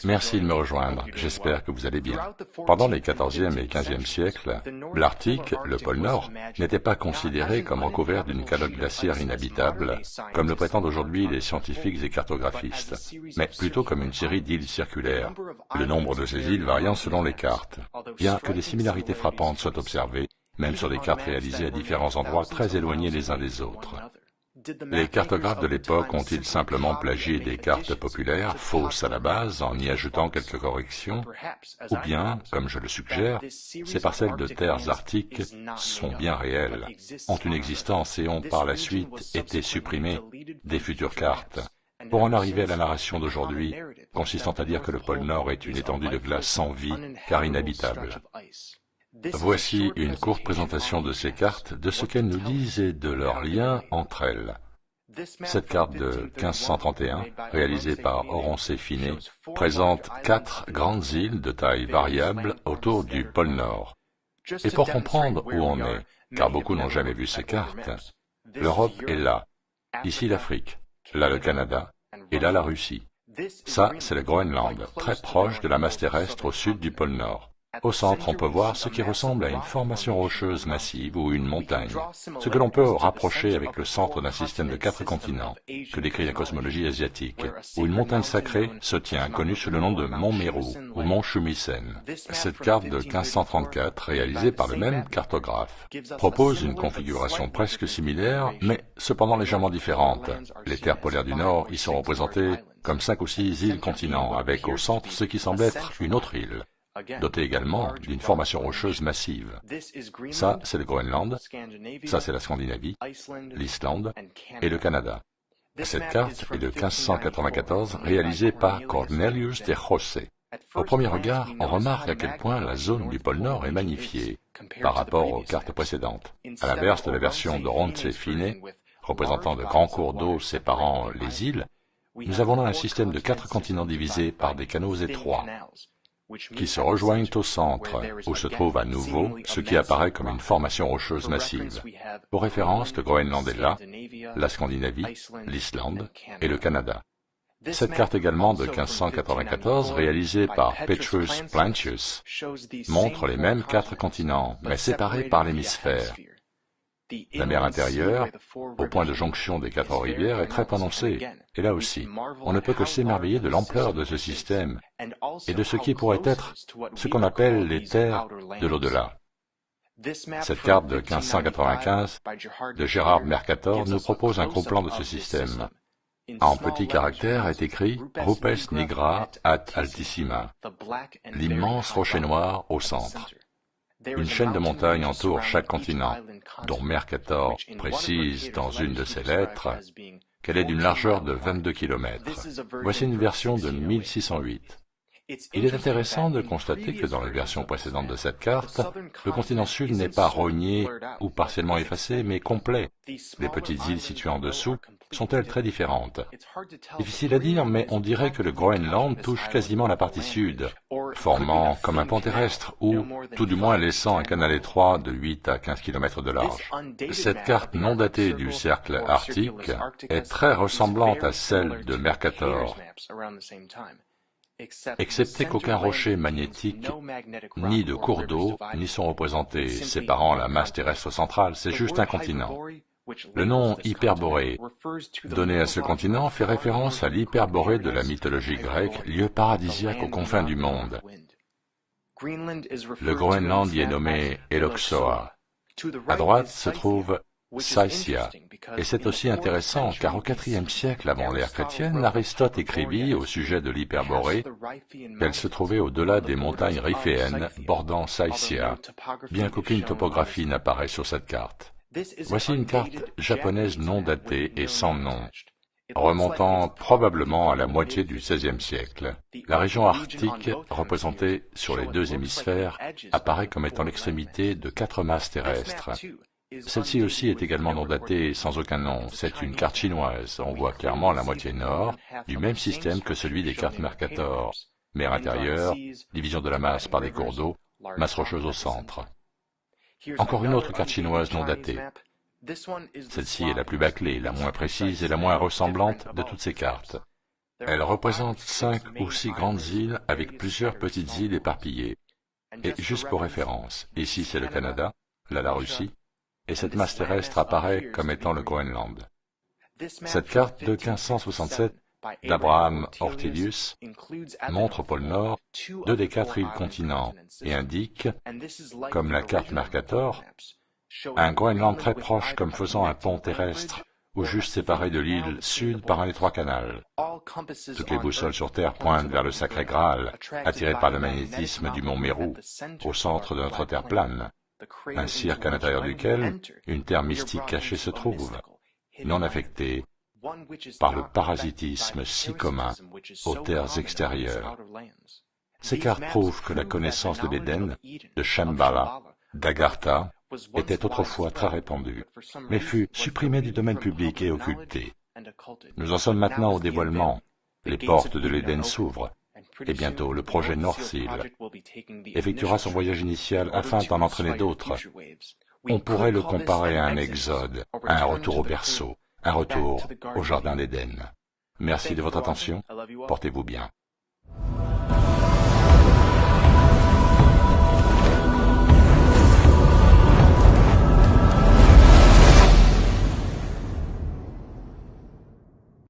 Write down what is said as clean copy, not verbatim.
Merci de me rejoindre, j'espère que vous allez bien. Pendant les XIVe et XVe siècles, l'Arctique, le pôle Nord, n'était pas considéré comme recouvert d'une calotte glaciaire inhabitable, comme le prétendent aujourd'hui les scientifiques et cartographistes, mais plutôt comme une série d'îles circulaires, le nombre de ces îles variant selon les cartes, bien que des similarités frappantes soient observées, même sur des cartes réalisées à différents endroits très éloignés les uns des autres. Les cartographes de l'époque ont-ils simplement plagié des cartes populaires, fausses à la base, en y ajoutant quelques corrections, ou bien, comme je le suggère, ces parcelles de terres arctiques sont bien réelles, ont une existence et ont par la suite été supprimées des futures cartes, pour en arriver à la narration d'aujourd'hui, consistant à dire que le pôle Nord est une étendue de glace sans vie, car inhabitable. Voici une courte présentation de ces cartes, de ce qu'elles nous disent et de leurs liens entre elles. Cette carte de 1531, réalisée par Oronce Finet, présente 4 grandes îles de taille variable autour du pôle Nord. Et pour comprendre où on est, car beaucoup n'ont jamais vu ces cartes, l'Europe est là, ici l'Afrique, là le Canada, et là la Russie. Ça, c'est le Groenland, très proche de la masse terrestre au sud du pôle Nord. Au centre, on peut voir ce qui ressemble à une formation rocheuse massive ou une montagne, ce que l'on peut rapprocher avec le centre d'un système de 4 continents, que décrit la cosmologie asiatique, où une montagne sacrée se tient, connue sous le nom de Mont Meru ou Mont Shumisen. Cette carte de 1534, réalisée par le même cartographe, propose une configuration presque similaire, mais cependant légèrement différente. Les terres polaires du Nord y sont représentées comme 5 ou 6 îles-continents, avec au centre ce qui semble être une autre île, doté également d'une formation rocheuse massive. Ça, c'est le Groenland, ça, c'est la Scandinavie, l'Islande et le Canada. Cette carte est de 1594, réalisée par Cornelius de Jose. Au premier regard, on remarque à quel point la zone du pôle Nord est magnifiée par rapport aux cartes précédentes. À l'inverse de la version d'Oronce Finet, représentant de grands cours d'eau séparant les îles, nous avons là un système de 4 continents divisés par des canaux étroits, qui se rejoignent au centre, où se trouve à nouveau ce qui apparaît comme une formation rocheuse massive. Pour référence, le Groenland est là, la Scandinavie, l'Islande et le Canada. Cette carte également de 1594, réalisée par Petrus Plancius, montre les mêmes 4 continents, mais séparés par l'hémisphère. La mer intérieure, au point de jonction des 4 rivières, est très prononcée, et là aussi, on ne peut que s'émerveiller de l'ampleur de ce système et de ce qui pourrait être ce qu'on appelle les terres de l'au-delà. Cette carte de 1595 de Gérard Mercator nous propose un gros plan de ce système. En petits caractères est écrit « Rupes nigra ad altissima », l'immense rocher noir au centre. Une chaîne de montagnes entoure chaque continent, dont Mercator précise dans une de ses lettres qu'elle est d'une largeur de 22 km. Voici une version de 1608. Il est intéressant de constater que dans la version précédente de cette carte, le continent sud n'est pas rogné ou partiellement effacé, mais complet. Les petites îles situées en dessous sont-elles très différentes? Difficile à dire, mais on dirait que le Groenland touche quasiment la partie sud, formant comme un pont terrestre, ou tout du moins laissant un canal étroit de 8 à 15 km de large. Cette carte non datée du cercle arctique est très ressemblante à celle de Mercator, excepté qu'aucun rocher magnétique, ni de cours d'eau, n'y sont représentés, séparant la masse terrestre centrale, c'est juste un continent. Le nom Hyperborée, donné à ce continent, fait référence à l'Hyperborée de la mythologie grecque, lieu paradisiaque aux confins du monde. Le Groenland y est nommé Eloxoa. À droite se trouve Scythia, et c'est aussi intéressant car au IVe siècle avant l'ère chrétienne, Aristote écrivit au sujet de l'Hyperborée qu'elle se trouvait au-delà des montagnes riphéennes bordant Scythia, bien qu'aucune topographie n'apparaît sur cette carte. Voici une carte japonaise non datée et sans nom, remontant probablement à la moitié du XVIe siècle. La région arctique, représentée sur les 2 hémisphères, apparaît comme étant l'extrémité de 4 masses terrestres. Celle-ci aussi est également non datée et sans aucun nom. C'est une carte chinoise. On voit clairement la moitié nord du même système que celui des cartes Mercator. Mer intérieure, division de la masse par des cours d'eau, masse rocheuse au centre. Encore une autre carte chinoise non datée. Celle-ci est la plus bâclée, la moins précise et la moins ressemblante de toutes ces cartes. Elle représente 5 ou 6 grandes îles avec plusieurs petites îles éparpillées. Et juste pour référence, ici c'est le Canada, là la Russie, et cette masse terrestre apparaît comme étant le Groenland. Cette carte de 1567 d'Abraham Ortelius montre au pôle Nord 2 des 4 îles continents et indique, comme la carte Mercator, un Groenland très proche comme faisant un pont terrestre ou juste séparé de l'île sud par un étroit canal. Toutes les boussoles sur Terre pointent vers le sacré Graal, attiré par le magnétisme du mont Meru, au centre de notre Terre plane, un cirque à l'intérieur duquel une terre mystique cachée se trouve, non affectée par le parasitisme si commun aux terres extérieures. Ces cartes prouvent que la connaissance de l'Éden, de Shambhala, d'Agartha, était autrefois très répandue, mais fut supprimée du domaine public et occultée. Nous en sommes maintenant au dévoilement. Les portes de l'Éden s'ouvrent, et bientôt le projet North Seal effectuera son voyage initial afin d'en entraîner d'autres. On pourrait le comparer à un exode, à un retour au berceau, un retour au jardin d'Éden. Merci de votre attention, portez-vous bien.